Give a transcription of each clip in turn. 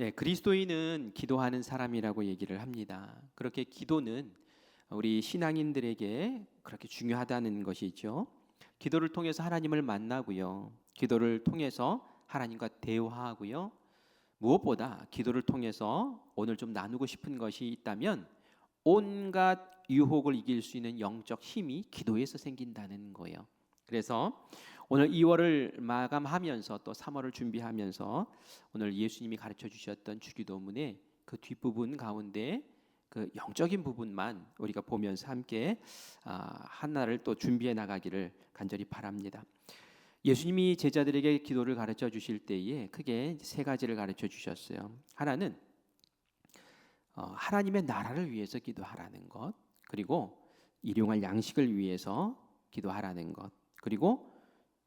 예, 그리스도인은 기도하는 사람이라고 얘기를 합니다. 그렇게 기도는 우리 신앙인들에게 그렇게 중요하다는 것이죠. 기도를 통해서 하나님을 만나고요. 기도를 통해서 하나님과 대화하고요. 무엇보다 기도를 통해서 오늘 좀 나누고 싶은 것이 있다면 온갖 유혹을 이길 수 있는 영적 힘이 기도에서 생긴다는 거예요. 그래서 오늘 2월을 마감하면서 또 3월을 준비하면서 오늘 예수님이 가르쳐 주셨던 주기도문의 그 뒷부분 가운데 그 영적인 부분만 우리가 보면서 함께 하나를 또 준비해 나가기를 간절히 바랍니다. 예수님이 제자들에게 기도를 가르쳐 주실 때에 크게 세 가지를 가르쳐 주셨어요. 하나는 하나님의 나라를 위해서 기도하라는 것, 그리고 일용할 양식을 위해서 기도하라는 것, 그리고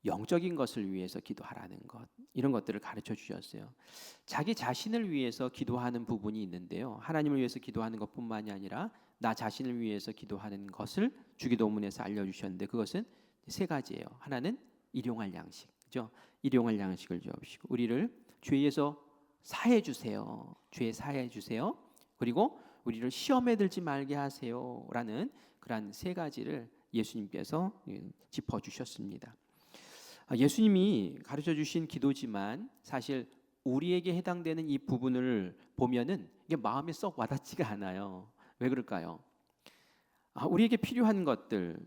영적인 것을 위해서 기도하라는 것, 이런 것들을 가르쳐 주셨어요. 자기 자신을 위해서 기도하는 부분이 있는데요, 하나님을 위해서 기도하는 것뿐만이 아니라 나 자신을 위해서 기도하는 것을 주기도문에서 알려주셨는데 그것은 세 가지예요. 하나는 일용할 양식, 그죠? 일용할 양식을 주옵시고 우리를 죄에서 사해 주세요. 죄 사해 주세요. 그리고 우리를 시험에 들지 말게 하세요라는 그러한 세 가지를 예수님께서 짚어 주셨습니다. 예수님이 가르쳐 주신 기도지만 사실 우리에게 해당되는 이 부분을 보면은 이게 마음에 썩 와닿지가 않아요. 왜 그럴까요? 우리에게 필요한 것들,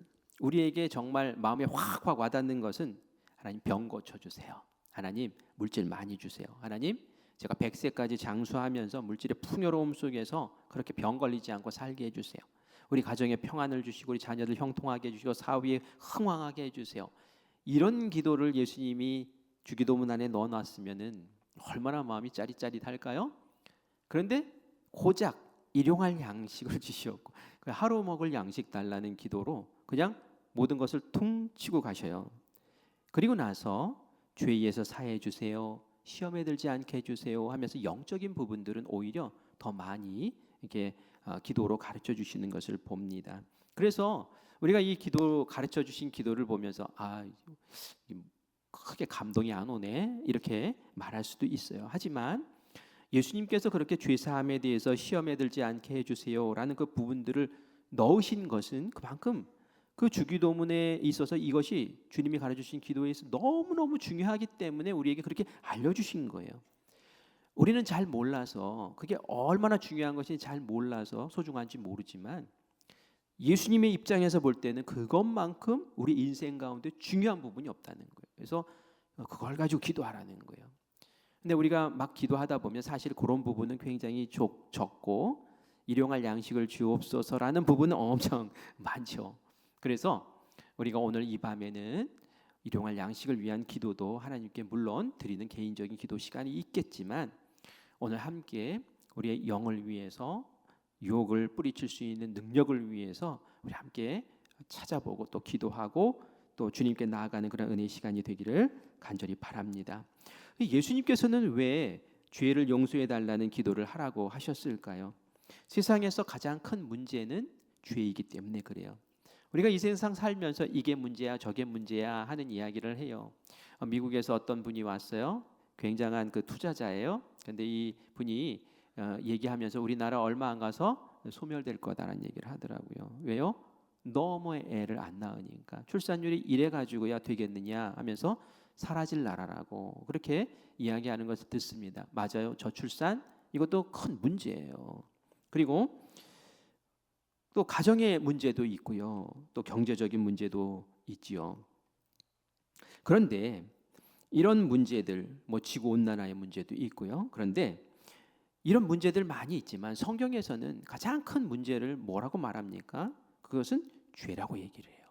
우리에게 정말 마음에 확 와닿는 것은 하나님 병 고쳐 주세요. 하나님 물질 많이 주세요. 하나님 제가 100세까지 장수하면서 물질의 풍요로움 속에서 그렇게 병 걸리지 않고 살게 해주세요. 우리 가정에 평안을 주시고 우리 자녀들 형통하게 해주시고 사위에 흥왕하게 해주세요. 이런 기도를 예수님이 주기도문 안에 넣어놨으면은 얼마나 마음이 짜릿짜릿할까요? 그런데 고작 일용할 양식을 주시었고 하루 먹을 양식 달라는 기도로 그냥 모든 것을 퉁 치고 가셔요. 그리고 나서 죄에서 사해 주세요. 시험에 들지 않게 해주세요 하면서 영적인 부분들은 오히려 더 많이 이렇게 기도로 가르쳐 주시는 것을 봅니다. 그래서 우리가 이 기도 가르쳐 주신 기도를 보면서 크게 감동이 안 오네 이렇게 말할 수도 있어요. 하지만 예수님께서 그렇게 죄사함에 대해서 시험에 들지 않게 해주세요라는 그 부분들을 넣으신 것은 그만큼 그 주기도문에 있어서 이것이 주님이 가르쳐주신 기도에 있어서 너무너무 중요하기 때문에 우리에게 그렇게 알려주신 거예요. 우리는 잘 몰라서 그게 얼마나 중요한 것인지 잘 몰라서 소중한지 모르지만 예수님의 입장에서 볼 때는 그것만큼 우리 인생 가운데 중요한 부분이 없다는 거예요. 그래서 그걸 가지고 기도하라는 거예요. 근데 우리가 막 기도하다 보면 사실 그런 부분은 굉장히 적고 일용할 양식을 주옵소서라는 부분은 엄청 많죠. 그래서 우리가 오늘 이 밤에는 일용할 양식을 위한 기도도 하나님께 물론 드리는 개인적인 기도 시간이 있겠지만 오늘 함께 우리의 영을 위해서 유혹을 뿌리칠 수 있는 능력을 위해서 우리 함께 찾아보고 또 기도하고 또 주님께 나아가는 그런 은혜의 시간이 되기를 간절히 바랍니다. 예수님께서는 왜 죄를 용서해 달라는 기도를 하라고 하셨을까요? 세상에서 가장 큰 문제는 죄이기 때문에 그래요. 우리가 이 세상 살면서 이게 문제야 저게 문제야 하는 이야기를 해요. 미국에서 어떤 분이 왔어요. 굉장한 그 투자자예요. 근데 이 분이 얘기하면서 우리나라 얼마 안 가서 소멸될 거다라는 얘기를 하더라고요. 왜요? 너무 애를 안 낳으니까. 출산율이 이래 가지고야 되겠느냐 하면서 사라질 나라라고 그렇게 이야기하는 것을 듣습니다. 맞아요. 저출산 이것도 큰 문제예요. 그리고 또 가정의 문제도 있고요. 또 경제적인 문제도 있지요. 그런데 이런 문제들, 지구 온난화의 문제도 있고요. 그런데 이런 문제들 많이 있지만 성경에서는 가장 큰 문제를 뭐라고 말합니까? 그것은 죄라고 얘기를 해요.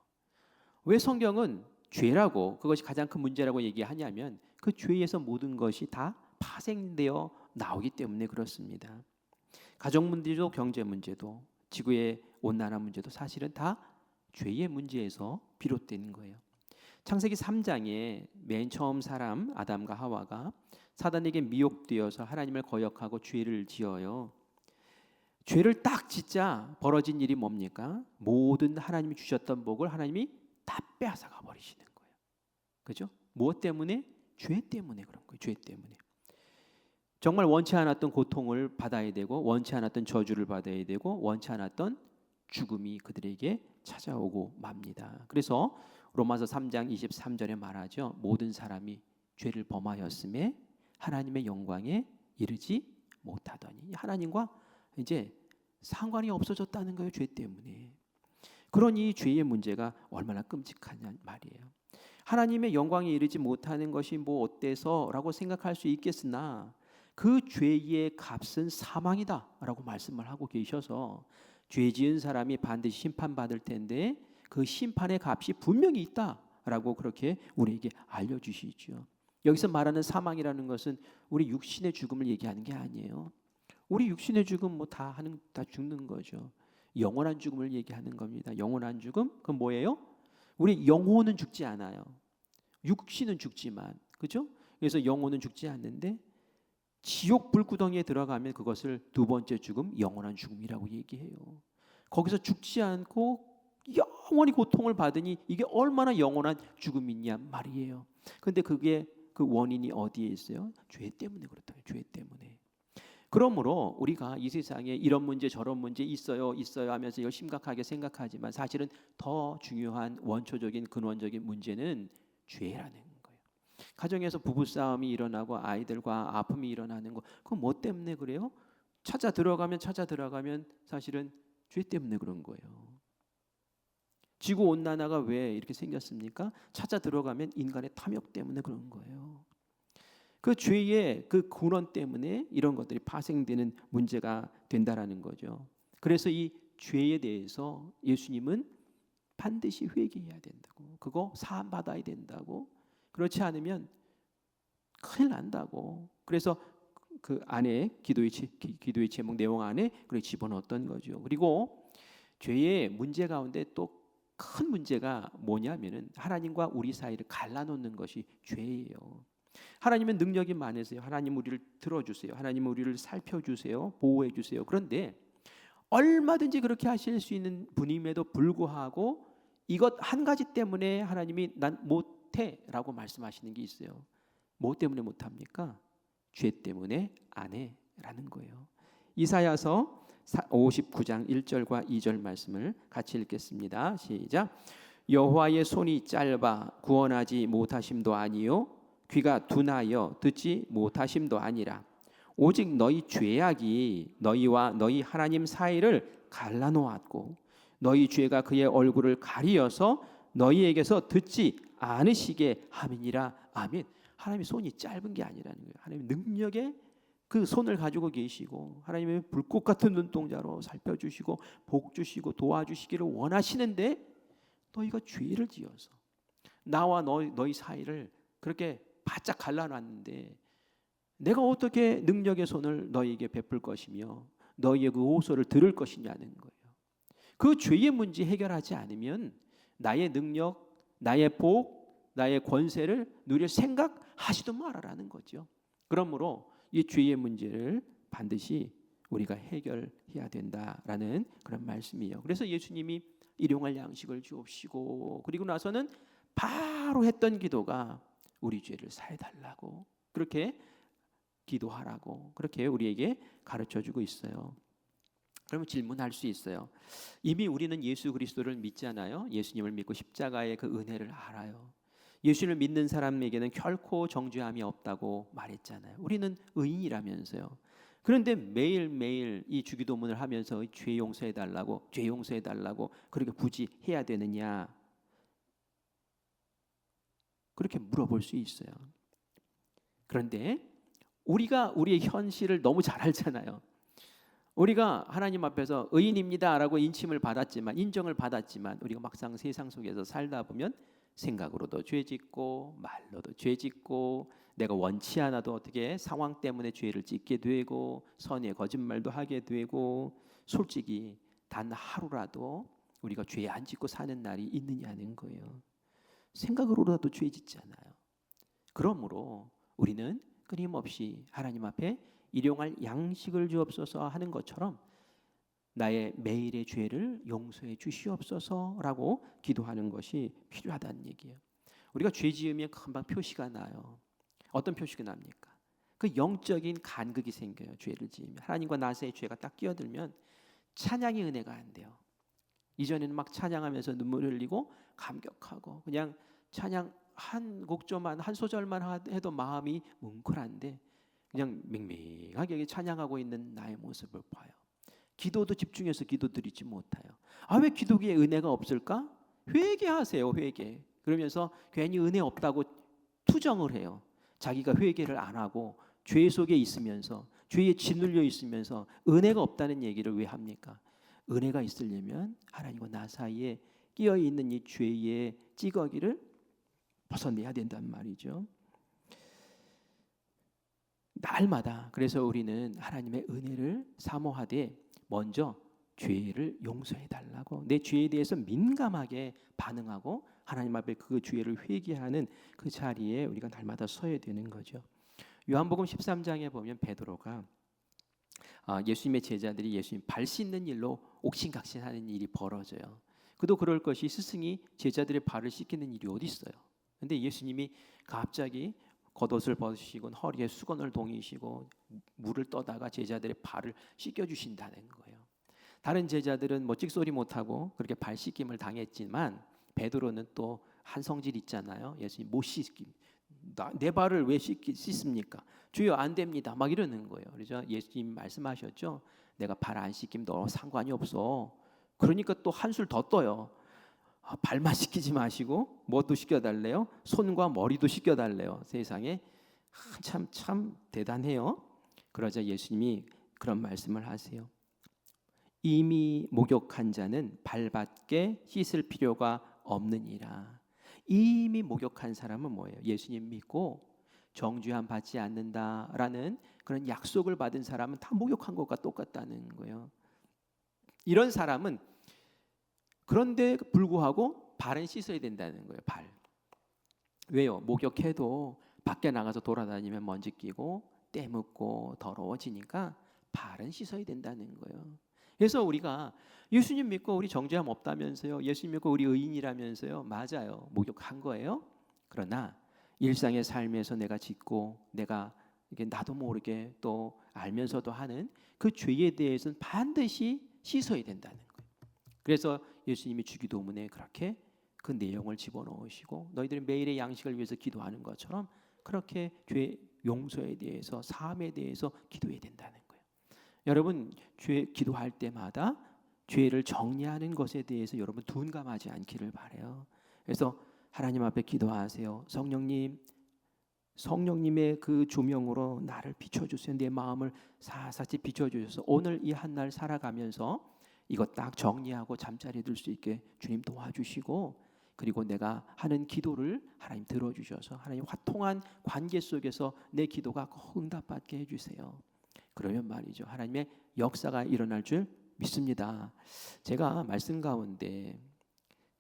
왜 성경은 죄라고 그것이 가장 큰 문제라고 얘기하냐면 그 죄에서 모든 것이 다 파생되어 나오기 때문에 그렇습니다. 가족 문제도 경제 문제도 지구의 온난화 문제도 사실은 다 죄의 문제에서 비롯된 거예요. 창세기 3장에 맨 처음 사람 아담과 하와가 사단에게 미혹되어서 하나님을 거역하고 죄를 지어요. 죄를 딱 짓자 벌어진 일이 뭡니까? 모든 하나님이 주셨던 복을 하나님이 다 빼앗아가 버리시는 거예요. 그죠? 무엇 때문에? 죄 때문에 그런 거예요. 죄 때문에. 정말 원치 않았던 고통을 받아야 되고 원치 않았던 저주를 받아야 되고 원치 않았던 죽음이 그들에게 찾아오고 맙니다. 그래서 로마서 3장 23절에 말하죠. 모든 사람이 죄를 범하였음에 하나님의 영광에 이르지 못하더니, 하나님과 이제 상관이 없어졌다는 거예요. 죄 때문에. 그러니 죄의 문제가 얼마나 끔찍하냐 말이에요. 하나님의 영광에 이르지 못하는 것이 뭐 어때서라고 생각할 수 있겠으나 그 죄의 값은 사망이다라고 말씀을 하고 계셔서 죄 지은 사람이 반드시 심판받을 텐데 그 심판의 값이 분명히 있다라고 그렇게 우리에게 알려주시죠. 여기서 말하는 사망이라는 것은 우리 육신의 죽음을 얘기하는 게 아니에요. 우리 육신의 죽음 뭐 다 죽는 거죠. 영원한 죽음을 얘기하는 겁니다. 영원한 죽음, 그건 뭐예요? 우리 영혼은 죽지 않아요. 육신은 죽지만, 그죠? 그래서 영혼은 죽지 않는데 지옥 불구덩이에 들어가면 그것을 두 번째 죽음, 영원한 죽음이라고 얘기해요. 거기서 죽지 않고 영원히 고통을 받으니 이게 얼마나 영원한 죽음이냐 말이에요. 근데 그게 그 원인이 어디에 있어요? 죄 때문에 그렇다고요. 죄 때문에. 그러므로 우리가 이 세상에 이런 문제 저런 문제 있어요 하면서 이걸 심각하게 생각하지만 사실은 더 중요한 원초적인 근원적인 문제는 죄라는 거예요. 가정에서 부부싸움이 일어나고 아이들과 아픔이 일어나는 거, 그건 뭐 때문에 그래요? 찾아 들어가면 사실은 죄 때문에 그런 거예요. 지구온난화가 왜 이렇게 생겼습니까? 찾아 들어가면 인간의 탐욕 때문에 그런 거예요. 그 죄의 그 근원 때문에 이런 것들이 파생되는 문제가 된다라는 거죠. 그래서 이 죄에 대해서 예수님은 반드시 회개해야 된다고, 그거 사함 받아야 된다고, 그렇지 않으면 큰일 난다고. 그래서 그 안에 기도의 제목 내용 안에 그렇게 집어넣었던 거죠. 그리고 죄의 문제 가운데 또 큰 문제가 뭐냐면은 하나님과 우리 사이를 갈라놓는 것이 죄예요. 하나님은 능력이 많으세요. 하나님 우리를 들어주세요. 하나님 우리를 살펴주세요. 보호해주세요. 그런데 얼마든지 그렇게 하실 수 있는 분임에도 불구하고 이것 한 가지 때문에 하나님이 난 못해라고 말씀하시는 게 있어요. 뭐 때문에 못합니까? 죄 때문에 안 해라는 거예요. 이사야서 59장 1절과 2절 말씀을 같이 읽겠습니다. 시작. 여호와의 손이 짧아 구원하지 못하심도 아니요 귀가 둔하여 듣지 못하심도 아니라 오직 너희 죄악이 너희와 너희 하나님 사이를 갈라놓았고 너희 죄가 그의 얼굴을 가리어서 너희에게서 듣지 않으시게 함이니라. 아멘. 하나님의 손이 짧은 게 아니라는 거예요. 하나님의 능력에 그 손을 가지고 계시고 하나님의 불꽃 같은 눈동자로 살펴주시고 복 주시고 도와주시기를 원하시는데 너희가 죄를 지어서 나와 너희 사이를 그렇게 바짝 갈라놨는데 내가 어떻게 능력의 손을 너희에게 베풀 것이며 너희의 그 호소를 들을 것이냐는 거예요. 그 죄의 문제 해결하지 않으면 나의 능력, 나의 복, 나의 권세를 누릴 생각하지도 말아라는 거죠. 그러므로 이 죄의 문제를 반드시 우리가 해결해야 된다라는 그런 말씀이에요. 그래서 예수님이 일용할 양식을 주옵시고 그리고 나서는 바로 했던 기도가 우리 죄를 사해달라고, 그렇게 기도하라고 그렇게 우리에게 가르쳐주고 있어요. 그러면 질문할 수 있어요. 이미 우리는 예수 그리스도를 믿잖아요. 예수님을 믿고 십자가의 그 은혜를 알아요. 예수를 믿는 사람에게는 결코 정죄함이 없다고 말했잖아요. 우리는 의인이라면서요. 그런데 매일매일 이 주기도문을 하면서 죄 용서해달라고 그렇게 굳이 해야 되느냐, 그렇게 물어볼 수 있어요. 그런데 우리가 우리의 현실을 너무 잘 알잖아요. 우리가 하나님 앞에서 의인입니다라고 인정을 받았지만 우리가 막상 세상 속에서 살다 보면 생각으로도 죄짓고 말로도 죄짓고 내가 원치 않아도 어떻게 상황 때문에 죄를 짓게 되고 선의 거짓말도 하게 되고, 솔직히 단 하루라도 우리가 죄 안 짓고 사는 날이 있느냐는 거예요. 생각으로라도 죄 짓잖아요. 그러므로 우리는 끊임없이 하나님 앞에 일용할 양식을 주옵소서 하는 것처럼 나의 매일의 죄를 용서해 주시옵소서라고 기도하는 것이 필요하다는 얘기예요. 우리가 죄 지으면 금방 표시가 나요. 어떤 표시가 납니까? 그 영적인 간극이 생겨요. 죄를 지으면 하나님과 나 사이에 죄가 딱 끼어들면 찬양의 은혜가 안 돼요. 이전에는 막 찬양하면서 눈물 흘리고 감격하고 그냥 찬양 한 곡조만 한 소절만 해도 마음이 뭉클한데 그냥 맹맹하게 찬양하고 있는 나의 모습을 봐요. 기도도 집중해서 기도드리지 못해요. 왜 기도기에 은혜가 없을까? 회개하세요. 회개. 그러면서 괜히 은혜 없다고 투정을 해요. 자기가 회개를 안 하고 죄 속에 있으면서 죄에 짓눌려 있으면서 은혜가 없다는 얘기를 왜 합니까? 은혜가 있으려면 하나님과 나 사이에 끼어 있는 이 죄의 찌꺼기를 벗어내야 된단 말이죠. 날마다 그래서 우리는 하나님의 은혜를 사모하되 먼저 죄를 용서해 달라고 내 죄에 대해서 민감하게 반응하고 하나님 앞에 그 죄를 회개하는 그 자리에 우리가 날마다 서야 되는 거죠. 요한복음 13장에 보면 베드로가 예수님의 제자들이 예수님 발 씻는 일로 옥신각신하는 일이 벌어져요. 그도 그럴 것이 스승이 제자들의 발을 씻기는 일이 어디 있어요. 근데 예수님이 갑자기 겉옷을 벗으시고 허리에 수건을 동이시고 물을 떠다가 제자들의 발을 씻겨주신다는 거예요. 다른 제자들은 뭐 찍소리 못하고 그렇게 발 씻김을 당했지만 베드로는 또 한 성질 있잖아요. 예수님 못 씻김. 내 발을 왜 씻습니까? 주여 안 됩니다. 막 이러는 거예요. 그래서 예수님 말씀하셨죠. 내가 발 안 씻김 너 상관이 없어. 그러니까 또 한술 더 떠요. 발만 씻기지 마시고 뭐도 씻겨달래요? 손과 머리도 씻겨달래요. 세상에 참 대단해요. 그러자 예수님이 그런 말씀을 하세요. 이미 목욕한 자는 발밖에 씻을 필요가 없느니라. 이미 목욕한 사람은 뭐예요? 예수님 믿고 정죄함 받지 않는다라는 그런 약속을 받은 사람은 다 목욕한 것과 똑같다는 거예요. 이런 사람은 그런데 불구하고 발은 씻어야 된다는 거예요. 발. 왜요? 목욕해도 밖에 나가서 돌아다니면 먼지 끼고 때 묻고 더러워지니까 발은 씻어야 된다는 거예요. 그래서 우리가 예수님 믿고 우리 정죄함 없다면서요. 예수님 믿고 우리 의인이라면서요. 맞아요. 목욕한 거예요. 그러나 일상의 삶에서 내가 짓고 내가 이게 나도 모르게 또 알면서도 하는 그 죄에 대해서는 반드시 씻어야 된다는 거예요. 그래서 예수님이 주기도문에 그렇게 그 내용을 집어넣으시고 너희들이 매일의 양식을 위해서 기도하는 것처럼 그렇게 죄 용서에 대해서 사함에 대해서 기도해야 된다는 거예요. 여러분 죄 기도할 때마다 죄를 정리하는 것에 대해서 여러분 둔감하지 않기를 바라요. 그래서 하나님 앞에 기도하세요. 성령님의 그 조명으로 나를 비춰주세요. 내 마음을 사사치 비춰주셔서 오늘 이 한 날 살아가면서 이거 딱 정리하고 잠자리에 들 수 있게 주님 도와주시고 그리고 내가 하는 기도를 하나님 들어주셔서 하나님 화통한 관계 속에서 내 기도가 꼭 응답받게 해주세요. 그러면 말이죠. 하나님의 역사가 일어날 줄 믿습니다. 제가 말씀 가운데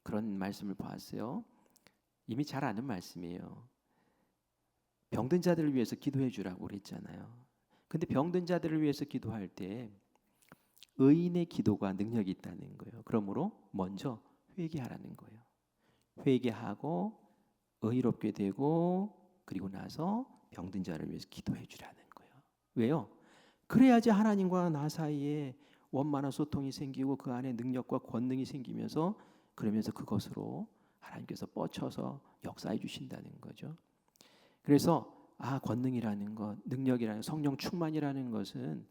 그런 말씀을 보았어요. 이미 잘 아는 말씀이에요. 병든 자들을 위해서 기도해 주라고 그랬잖아요. 근데 병든 자들을 위해서 기도할 때 의인의 기도가 능력이 있다는 거예요. 그러므로 먼저 회개하라는 거예요. 회개하고 의롭게 되고 그리고 나서 병든 자를 위해서 기도해 주라는 거예요. 왜요? 그래야지 하나님과 나 사이에 원만한 소통이 생기고 그 안에 능력과 권능이 생기면서 그러면서 그것으로 하나님께서 뻗쳐서 역사해 주신다는 거죠. 그래서 권능이라는 것, 능력이라는 성령 충만이라는 것은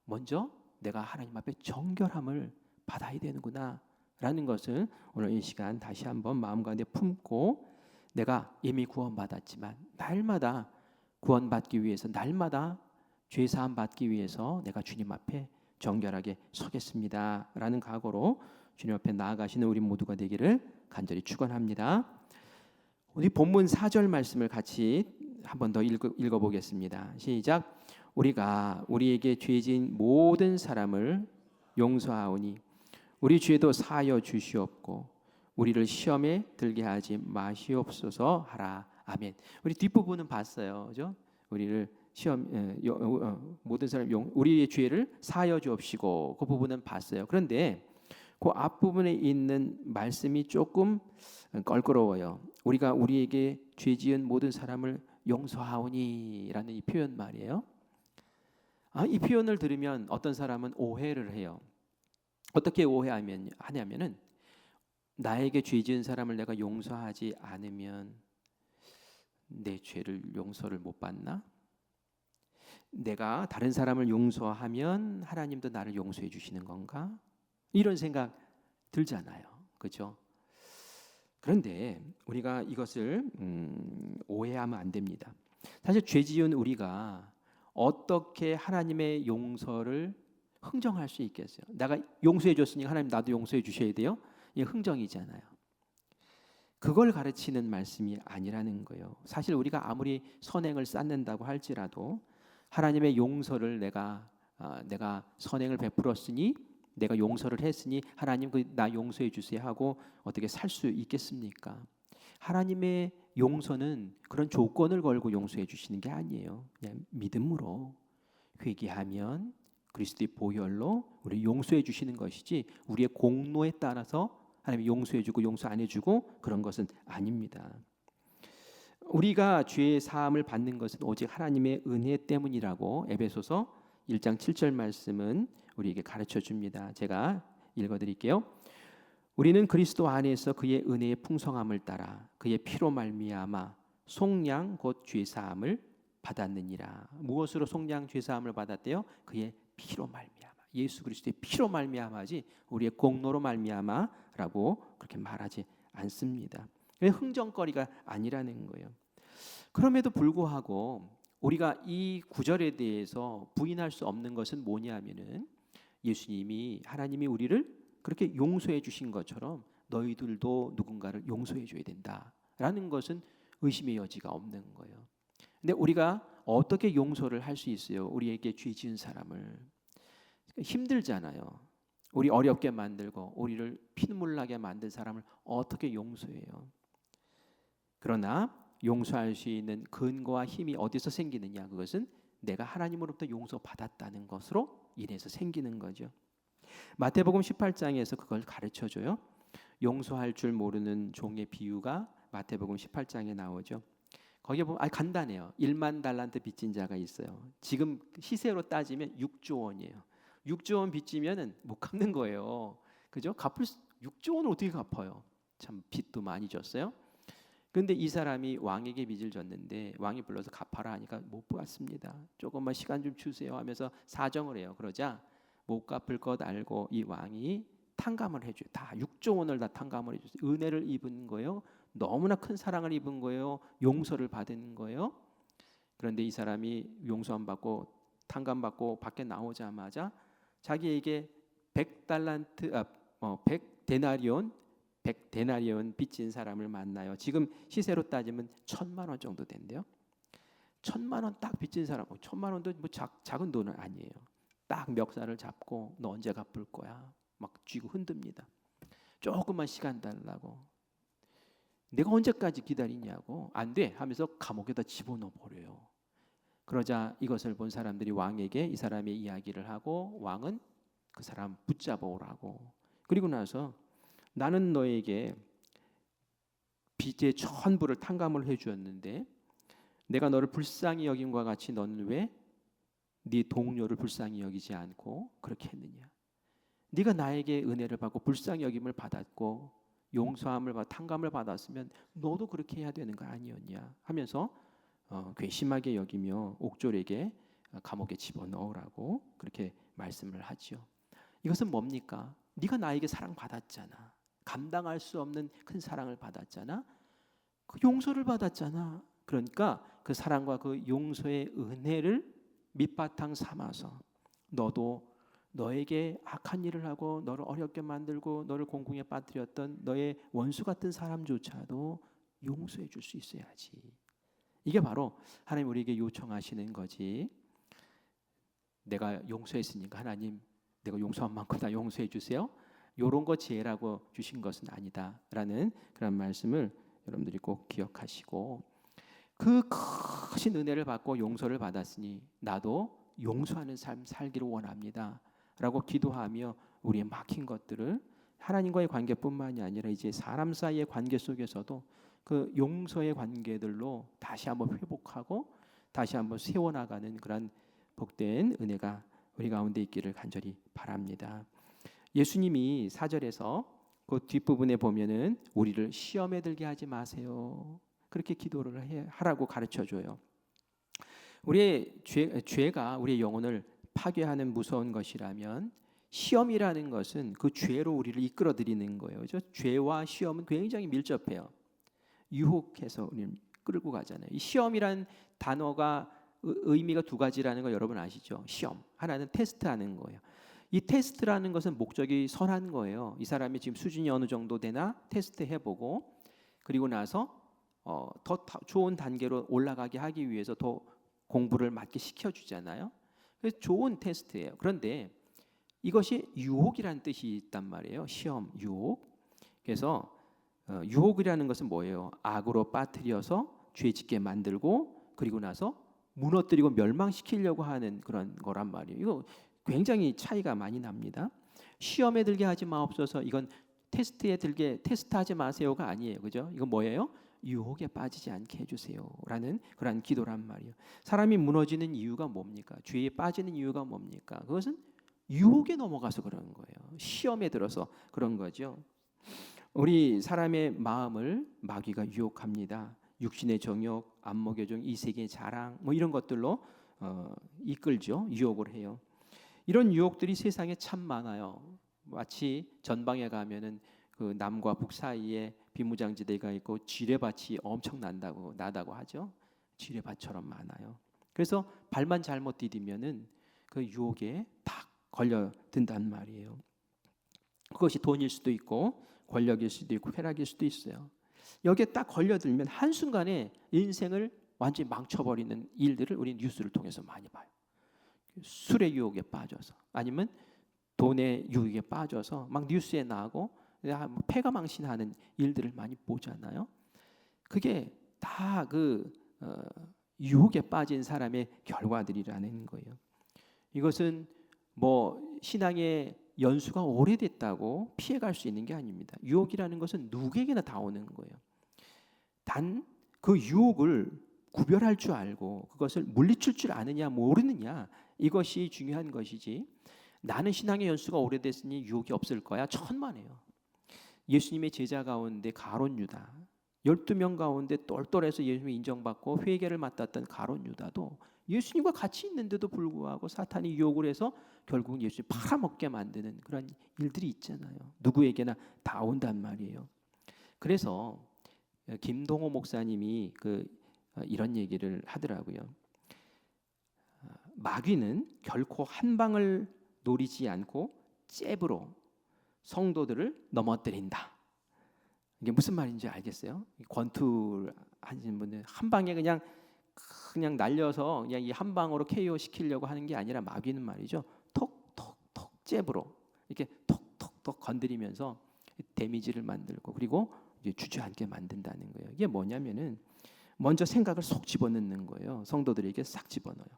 먼저 내가 하나님 앞에 정결함을 받아야 되는구나 라는 것을 오늘 이 시간 다시 한번 마음 가운데 품고 내가 이미 구원받았지만 날마다 구원받기 위해서 날마다 죄사함 받기 위해서 내가 주님 앞에 정결하게 서겠습니다 라는 각오로 주님 앞에 나아가시는 우리 모두가 되기를 간절히 축원합니다. 우리 본문 4절 말씀을 같이 한 번 더 읽어보겠습니다. 시작. 우리가 우리에게 죄진 모든 사람을 용서하오니 우리 죄도 사하여 주시옵고 우리를 시험에 들게 하지 마시옵소서 하라. 아멘. 우리 뒷부분은 봤어요. 그죠? 우리를 모든 사람 우리의 죄를 사하여 주옵시고 그 부분은 봤어요. 그런데 그 앞부분에 있는 말씀이 조금 껄끄러워요. 우리가 우리에게 죄 지은 모든 사람을 용서하오니라는 이 표현 말이에요. 이 표현을 들으면 어떤 사람은 오해를 해요. 어떻게 하냐면은 나에게 죄 지은 사람을 내가 용서하지 않으면 내 죄를 용서를 못 받나? 내가 다른 사람을 용서하면 하나님도 나를 용서해 주시는 건가? 이런 생각 들잖아요. 그렇죠? 그런데 우리가 이것을 오해하면 안 됩니다. 사실 죄 지은 우리가 어떻게 하나님의 용서를 흥정할 수 있겠어요? 내가 용서해 줬으니 하나님 나도 용서해 주셔야 돼요? 이게 흥정이잖아요. 그걸 가르치는 말씀이 아니라는 거예요. 사실 우리가 아무리 선행을 쌓는다고 할지라도 하나님의 용서를 내가 선행을 베풀었으니 내가 용서를 했으니 하나님 나 용서해 주세요 하고 어떻게 살 수 있겠습니까? 하나님의 용서는 그런 조건을 걸고 용서해 주시는 게 아니에요. 그냥 믿음으로 회개하면 그리스도의 보혈로 우리 용서해 주시는 것이지 우리의 공로에 따라서 하나님이 용서해 주고 용서 안 해주고 그런 것은 아닙니다. 우리가 죄의 사함을 받는 것은 오직 하나님의 은혜 때문이라고 에베소서 1장 7절 말씀은 우리에게 가르쳐 줍니다. 제가 읽어드릴게요. 우리는 그리스도 안에서 그의 은혜의 풍성함을 따라 그의 피로 말미암아 속량 곧 죄사함을 받았느니라. 무엇으로 속량 죄사함을 받았대요? 그의 피로 말미암아. 예수 그리스도의 피로 말미암아지 우리의 공로로 말미암아라고 그렇게 말하지 않습니다. 흥정거리가 아니라는 거예요. 그럼에도 불구하고 우리가 이 구절에 대해서 부인할 수 없는 것은 뭐냐면은 예수님이 하나님이 우리를 그렇게 용서해 주신 것처럼 너희들도 누군가를 용서해 줘야 된다라는 것은 의심의 여지가 없는 거예요. 근데 우리가 어떻게 용서를 할 수 있어요? 우리에게 죄 지은 사람을. 힘들잖아요. 우리 어렵게 만들고 우리를 피눈물 나게 만든 사람을 어떻게 용서해요? 그러나 용서할 수 있는 근거와 힘이 어디서 생기느냐? 그것은 내가 하나님으로부터 용서받았다는 것으로 인해서 생기는 거죠. 마태복음 18장에서 그걸 가르쳐줘요. 용서할 줄 모르는 종의 비유가 마태복음 18장에 나오죠. 거기에 보면 간단해요. 1만 달란트 빚진 자가 있어요. 지금 시세로 따지면 6조 원이에요. 6조 원 빚지면은 못 갚는 거예요. 그죠? 6조 원을 어떻게 갚아요? 참 빚도 많이 졌어요. 그런데 이 사람이 왕에게 빚을 졌는데 왕이 불러서 갚아라 하니까 못 갚습니다. 조금만 시간 좀 주세요 하면서 사정을 해요. 그러자 못 갚을 것 알고 이 왕이 탕감을 해줘요. 다 6조 원을 다 탕감을 해줬어요. 은혜를 입은 거예요. 너무나 큰 사랑을 입은 거예요. 용서를 받은 거예요. 그런데 이 사람이 용서 안 받고 탕감 받고 밖에 나오자마자 자기에게 100데나리온 빚진 사람을 만나요. 지금 시세로 따지면 1,000만 원 정도 된대요. 1,000만 원 딱 빚진 사람, 1,000만 원도 뭐 작은 돈은 아니에요. 딱 멱살을 잡고 너 언제 갚을 거야? 막 쥐고 흔듭니다. 조금만 시간 달라고. 내가 언제까지 기다리냐고. 안 돼 하면서 감옥에다 집어넣어 버려요. 그러자 이것을 본 사람들이 왕에게 이 사람의 이야기를 하고 왕은 그 사람 붙잡아 오라고. 그리고 나서 나는 너에게 빚의 전부를 탕감을 해주었는데 내가 너를 불쌍히 여김과 같이 너는 왜 네 동료를 불쌍히 여기지 않고 그렇게 했느냐? 네가 나에게 은혜를 받고 불쌍히 여김을 받았고 용서함을 받고 탕감을 받았으면 너도 그렇게 해야 되는 거 아니었냐? 하면서 괘씸하게 여기며 옥졸에게 감옥에 집어넣으라고 그렇게 말씀을 하지요. 이것은 뭡니까? 네가 나에게 사랑받았잖아. 감당할 수 없는 큰 사랑을 받았잖아. 그 용서를 받았잖아. 그러니까 그 사랑과 그 용서의 은혜를 밑바탕 삼아서 너도 너에게 악한 일을 하고 너를 어렵게 만들고 너를 공궁에 빠뜨렸던 너의 원수 같은 사람조차도 용서해 줄 수 있어야지. 이게 바로 하나님 우리에게 요청하시는 거지. 내가 용서했으니까 하나님 내가 용서한 만큼 다 용서해 주세요. 요런 거 지혜라고 주신 것은 아니다라는 그런 말씀을 여러분들이 꼭 기억하시고 그 크신 은혜를 받고 용서를 받았으니 나도 용서하는 삶 살기를 원합니다 라고 기도하며 우리의 막힌 것들을 하나님과의 관계뿐만이 아니라 이제 사람 사이의 관계 속에서도 그 용서의 관계들로 다시 한번 회복하고 다시 한번 세워나가는 그런 복된 은혜가 우리 가운데 있기를 간절히 바랍니다. 예수님이 4절에서 그 뒷부분에 보면은 우리를 시험에 들게 하지 마세요. 그렇게 기도를 하라고 가르쳐줘요. 우리의 죄가 우리의 영혼을 파괴하는 무서운 것이라면 시험이라는 것은 그 죄로 우리를 이끌어들이는 거예요. 그렇죠? 죄와 시험은 굉장히 밀접해요. 유혹해서 우리를 끌고 가잖아요. 이 시험이라는 단어가 의미가 두 가지라는 거 여러분 아시죠? 시험, 하나는 테스트하는 거예요. 이 테스트라는 것은 목적이 선한 거예요. 이 사람이 지금 수준이 어느 정도 되나 테스트 해보고 그리고 나서 더 좋은 단계로 올라가게 하기 위해서 더 공부를 맞게 시켜주잖아요. 그래서 좋은 테스트예요. 그런데 이것이 유혹이라는 뜻이 있단 말이에요. 시험, 유혹. 그래서 유혹이라는 것은 뭐예요? 악으로 빠뜨려서 죄짓게 만들고 그리고 나서 무너뜨리고 멸망시키려고 하는 그런 거란 말이에요. 이거 굉장히 차이가 많이 납니다. 시험에 들게 하지 마옵소서. 이건 테스트에 들게 테스트하지 마세요가 아니에요. 그죠? 이건 뭐예요? 유혹에 빠지지 않게 해주세요라는 그런 기도란 말이에요. 사람이 무너지는 이유가 뭡니까? 죄에 빠지는 이유가 뭡니까? 그것은 유혹에 넘어가서 그런 거예요. 시험에 들어서 그런 거죠. 우리 사람의 마음을 마귀가 유혹합니다. 육신의 정욕, 안목의 정, 이 세계의 자랑, 뭐 이런 것들로 이끌죠. 유혹을 해요. 이런 유혹들이 세상에 참 많아요. 마치 전방에 가면은 그 남과 북 사이에 비무장지대가 있고 지뢰밭이 엄청 나다고 하죠. 지뢰밭처럼 많아요. 그래서 발만 잘못 디디면은 그 유혹에 딱 걸려든단 말이에요. 그것이 돈일 수도 있고 권력일 수도 있고 쾌락일 수도 있어요. 여기에 딱 걸려들면 한순간에 인생을 완전히 망쳐버리는 일들을 우리 뉴스를 통해서 많이 봐요. 술의 유혹에 빠져서 아니면 돈의 유혹에 빠져서 막 뉴스에 나오고 패가 망신하는 일들을 많이 보잖아요. 그게 다 그 유혹에 빠진 사람의 결과들이라는 거예요. 이것은 뭐 신앙의 연수가 오래됐다고 피해갈 수 있는 게 아닙니다. 유혹이라는 것은 누구에게나 다 오는 거예요. 단 그 유혹을 구별할 줄 알고 그것을 물리칠 줄 아느냐 모르느냐 이것이 중요한 것이지 나는 신앙의 연수가 오래됐으니 유혹이 없을 거야 천만에요. 예수님의 제자 가운데 가룟 유다 12명 가운데 똘똘해서 예수님이 인정받고 회개를 맡았던 가룟 유다도 예수님과 같이 있는데도 불구하고 사탄이 유혹을 해서 결국은 예수님 팔아먹게 만드는 그런 일들이 있잖아요. 누구에게나 다 온단 말이에요. 그래서 김동호 목사님이 이런 얘기를 하더라고요. 마귀는 결코 한 방을 노리지 않고 잽으로 성도들을 넘어뜨린다. 이게 무슨 말인지 알겠어요? 권투 하시는 분들 한 방에 그냥 날려서 그냥 이 한 방으로 KO 시키려고 하는 게 아니라 마귀는 말이죠. 톡톡톡 잽으로 이렇게 톡톡톡 건드리면서 데미지를 만들고 그리고 이제 주저앉게 만든다는 거예요. 이게 뭐냐면은 먼저 생각을 속 집어넣는 거예요. 성도들에게 싹 집어넣어요.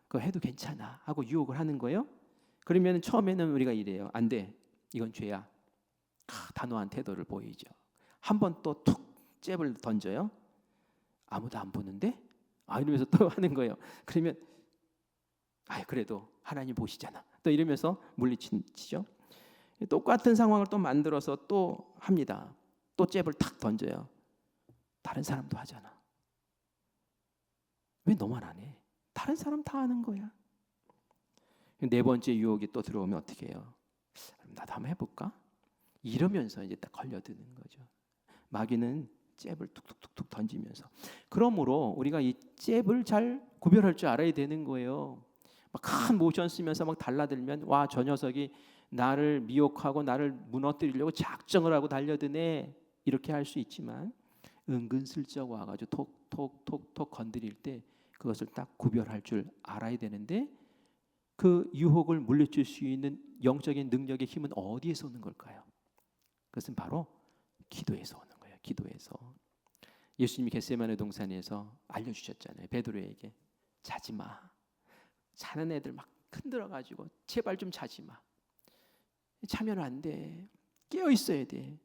그거 해도 괜찮아 하고 유혹을 하는 거예요. 그러면 처음에는 우리가 이래요. 안 돼. 이건 죄야. 단호한 태도를 보이죠. 한 번 또 툭 잽을 던져요. 아무도 안 보는데? 이러면서 또 하는 거예요. 그러면 그래도 하나님 보시잖아. 또 이러면서 물리치죠. 똑같은 상황을 또 만들어서 또 합니다. 또 잽을 탁 던져요. 다른 사람도 하잖아. 왜 너만 안 해? 다른 사람 다 하는 거야. 네 번째 유혹이 또 들어오면 어떻게 해요? 나도 한번 해볼까? 이러면서 이제 딱 걸려드는 거죠. 마귀는 잽을 툭툭툭툭 던지면서. 그러므로 우리가 이 잽을 잘 구별할 줄 알아야 되는 거예요. 막 큰 모션 쓰면서 막 달라들면 저 녀석이 나를 미혹하고 나를 무너뜨리려고 작정을 하고 달려드네 이렇게 할 수 있지만 은근슬쩍 와가지고 톡톡톡톡 건드릴 때 그것을 딱 구별할 줄 알아야 되는데 그 유혹을 물리칠 수 있는 영적인 능력의 힘은 어디에서 오는 걸까요? 그것은 바로 기도에서 오는 거예요. 기도에서. 예수님이 겟세마네 동산에서 알려주셨잖아요. 베드로에게 자지 마. 자는 애들 막 흔들어가지고 제발 좀 자지 마. 자면 안 돼. 깨어 있어야 돼.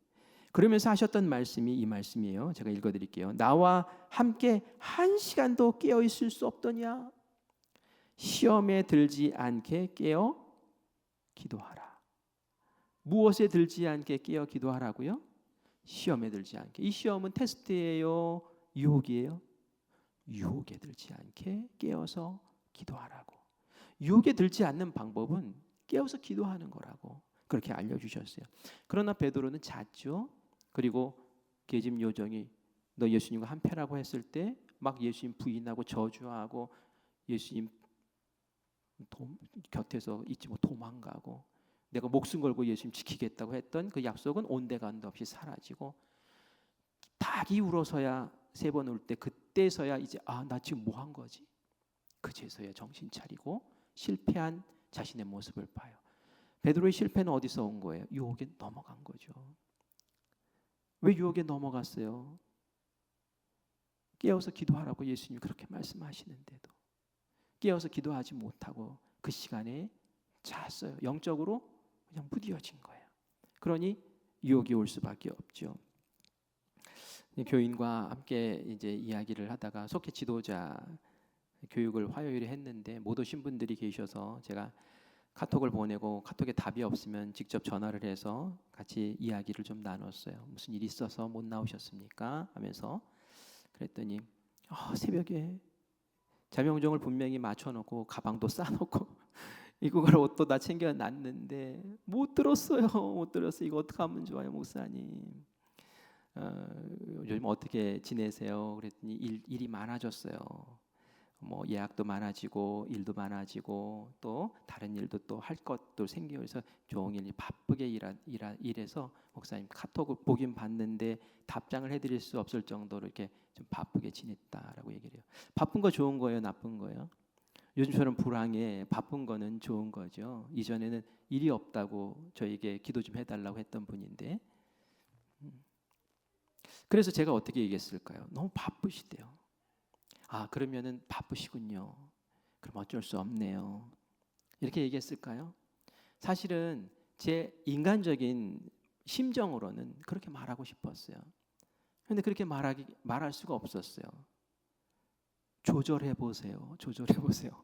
그러면서 하셨던 말씀이 이 말씀이에요. 제가 읽어드릴게요. 나와 함께 한 시간도 깨어 있을 수 없더냐? 시험에 들지 않게 깨어 기도하라. 무엇에 들지 않게 깨어 기도하라고요? 시험에 들지 않게. 이 시험은 테스트예요? 유혹이에요? 유혹에 들지 않게 깨어서 기도하라고. 유혹에 들지 않는 방법은 깨어서 기도하는 거라고 그렇게 알려주셨어요. 그러나 베드로는 잤죠. 그리고 계집 요정이 너 예수님과 한패라고 했을 때 막 예수님 부인하고 저주하고 예수님 곁에서 있지 못 도망가고 내가 목숨 걸고 예수님 지키겠다고 했던 그 약속은 온데간도 없이 사라지고 닭이 울어서야 3번 울 때 그때서야 이제 나 지금 뭐 한 거지? 그제서야 정신 차리고 실패한 자신의 모습을 봐요. 베드로의 실패는 어디서 온 거예요? 유혹에 넘어간 거죠. 왜 유혹에 넘어갔어요? 깨어서 기도하라고 예수님이 그렇게 말씀하시는데도 깨어서 기도하지 못하고 그 시간에 잤어요. 영적으로 그냥 무뎌진 거예요. 그러니 유혹이 올 수밖에 없죠. 교인과 함께 이제 이야기를 하다가 속회 지도자 교육을 화요일에 했는데 못 오신 분들이 계셔서 제가 카톡을 보내고 카톡에 답이 없으면 직접 전화를 해서 같이 이야기를 좀 나눴어요. 무슨 일이 있어서 못 나오셨습니까? 하면서 그랬더니 새벽에 자명종을 분명히 맞춰놓고 가방도 싸놓고 입고 갈 옷도 다 챙겨놨는데 못 들었어요. 못 들었어요. 이거 어떻게 하면 좋아요, 목사님? 요즘 어떻게 지내세요? 그랬더니 일이 많아졌어요. 뭐 예약도 많아지고 일도 많아지고 또 다른 일도 또 할 것도 생기면서 종일 바쁘게 일해서 목사님 카톡을 보긴 봤는데 답장을 해드릴 수 없을 정도로 이렇게 좀 바쁘게 지냈다라고 얘기를 해요. 바쁜 거 좋은 거예요, 나쁜 거예요? 요즘처럼 불황에 바쁜 거는 좋은 거죠. 이전에는 일이 없다고 저에게 기도 좀 해달라고 했던 분인데 그래서 제가 어떻게 얘기했을까요? 너무 바쁘시대요. 그러면은 바쁘시군요. 그럼 어쩔 수 없네요. 이렇게 얘기했을까요? 사실은 제 인간적인 심정으로는 그렇게 말하고 싶었어요. 그런데 그렇게 말할 수가 없었어요. 조절해 보세요. 조절해 보세요.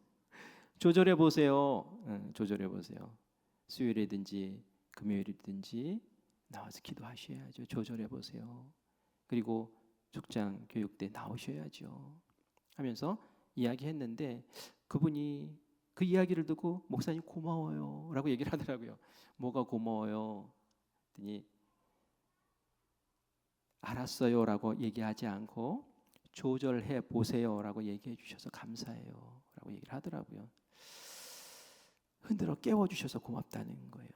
조절해 보세요. 조절해 보세요. 수요일이든지 금요일이든지 나와서 기도하셔야죠. 조절해 보세요. 그리고 축장 교육 때 나오셔야죠. 하면서 이야기했는데 그분이 그 이야기를 듣고 목사님 고마워요 라고 얘기를 하더라고요. 뭐가 고마워요? 그랬더니 알았어요 라고 얘기하지 않고 조절해 보세요 라고 얘기해 주셔서 감사해요 라고 얘기를 하더라고요. 흔들어 깨워주셔서 고맙다는 거예요.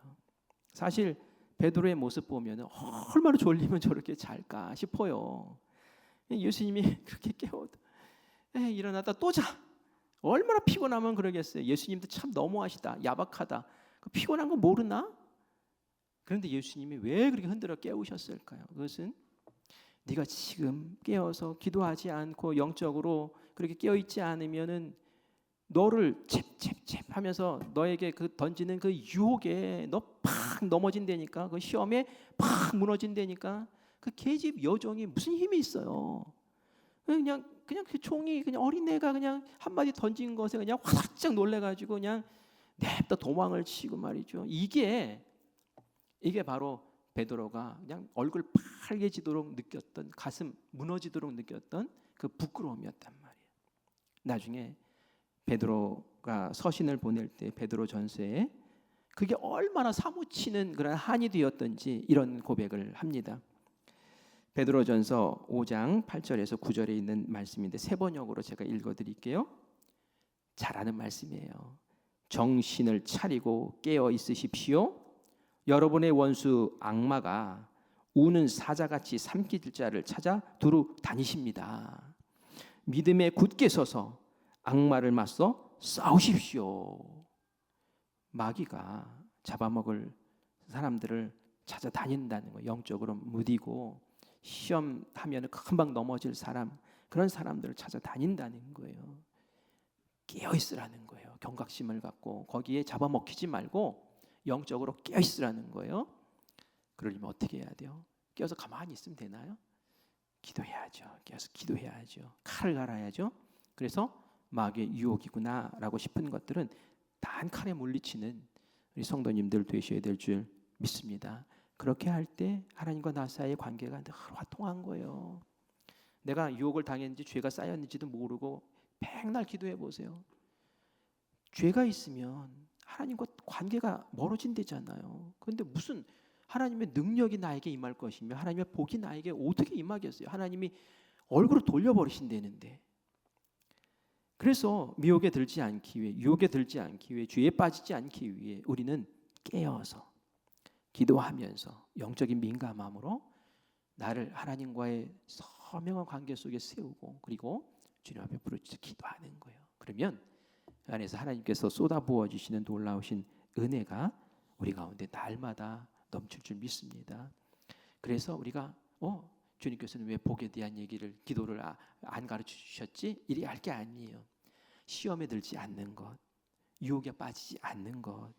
사실 베드로의 모습 보면 얼마나 졸리면 저렇게 잘까 싶어요. 예수님이 그렇게 일어나다 또 자. 얼마나 피곤하면 그러겠어요. 예수님도 참 너무하시다. 야박하다. 피곤한 거 모르나? 그런데 예수님이 왜 그렇게 흔들어 깨우셨을까요? 그것은 네가 지금 깨어서 기도하지 않고 영적으로 그렇게 깨어있지 않으면은 너를 잽 하면서 너에게 그 던지는 그 유혹에 너 팍 넘어진다니까. 그 시험에 팍 무너진다니까. 그 계집 여종이 무슨 힘이 있어요? 그냥 그 종이 그냥 어린애가 그냥 한마디 던진 것에 그냥 화들짝 놀래가지고 그냥 냅다 도망을 치고 말이죠. 이게 바로 베드로가 그냥 얼굴 빨개지도록 느꼈던, 가슴 무너지도록 느꼈던 그 부끄러움이었단 말이에요. 나중에 베드로가 서신을 보낼 때 베드로전서에 그게 얼마나 사무치는 그런 한이 되었던지 이런 고백을 합니다. 베드로전서 5장 8절에서 9절에 있는 말씀인데 세 번역으로 제가 읽어드릴게요. 잘 아는 말씀이에요. 정신을 차리고 깨어 있으십시오. 여러분의 원수 악마가 우는 사자같이 삼킬 자를 찾아 두루 다니십니다. 믿음에 굳게 서서 악마를 맞서 싸우십시오. 마귀가 잡아먹을 사람들을 찾아다닌다는 거예요. 영적으로 무디고 시험하면 금방 넘어질 사람, 그런 사람들을 찾아다닌다는 거예요. 깨어있으라는 거예요. 경각심을 갖고 거기에 잡아먹히지 말고 영적으로 깨어있으라는 거예요. 그러려면 어떻게 해야 돼요? 깨어서 가만히 있으면 되나요? 기도해야죠. 깨어서 기도해야죠. 칼을 갈아야죠. 그래서 마귀의 유혹이구나라고 싶은 것들은 단 칼에 물리치는 우리 성도님들 되셔야 될 줄 믿습니다. 그렇게 할 때 하나님과 나 사이의 관계가 늘 화통한 거예요. 내가 유혹을 당했는지 죄가 쌓였는지도 모르고 맨날 기도해 보세요. 죄가 있으면 하나님과 관계가 멀어진대잖아요. 그런데 무슨 하나님의 능력이 나에게 임할 것이며 하나님의 복이 나에게 어떻게 임하겠어요? 하나님이 얼굴을 돌려버리신다는데. 그래서 미혹에 들지 않기 위해, 유혹에 들지 않기 위해, 죄에 빠지지 않기 위해 우리는 깨어서 기도하면서 영적인 민감함으로 나를 하나님과의 선명한 관계 속에 세우고 그리고 주님 앞에 부르짖어 기도하는 거예요. 그러면 그 안에서 하나님께서 쏟아부어 주시는 놀라우신 은혜가 우리 가운데 날마다 넘칠 줄 믿습니다. 그래서 우리가 주님께서는 왜 복에 대한 얘기를 기도를 안 가르쳐 주셨지? 이리 할 게 아니에요. 시험에 들지 않는 것, 유혹에 빠지지 않는 것,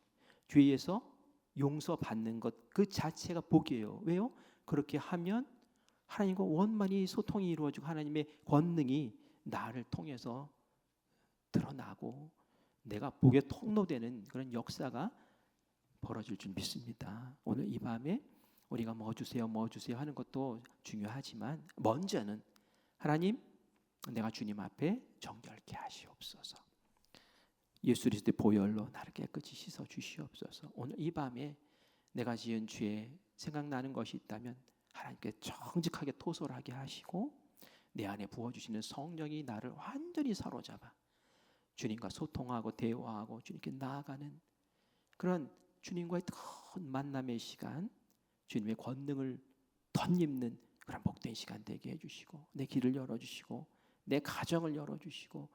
죄에서 용서받는 것 그 자체가 복이에요. 왜요? 그렇게 하면 하나님과 원만히 소통이 이루어지고 하나님의 권능이 나를 통해서 드러나고 내가 복의 통로되는 그런 역사가 벌어질 줄 믿습니다. 오늘 이 밤에 우리가 뭐 주세요 하는 것도 중요하지만 먼저는 하나님 내가 주님 앞에 정결케 하시옵소서. 예수 그리스도의 보혈로 나를 깨끗이 씻어 주시옵소서. 오늘 이 밤에 내가 지은 죄에 생각나는 것이 있다면 하나님께 정직하게 토설하게 하시고 내 안에 부어주시는 성령이 나를 완전히 사로잡아 주님과 소통하고 대화하고 주님께 나아가는 그런 주님과의 큰 만남의 시간, 주님의 권능을 덧입는 그런 복된 시간 되게 해주시고 내 길을 열어주시고 내 가정을 열어주시고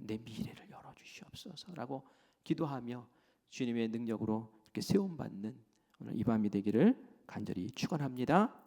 내 미래를 열어주시옵소서라고 기도하며 주님의 능력으로 이렇게 세움받는 오늘 이 밤이 되기를 간절히 축원합니다.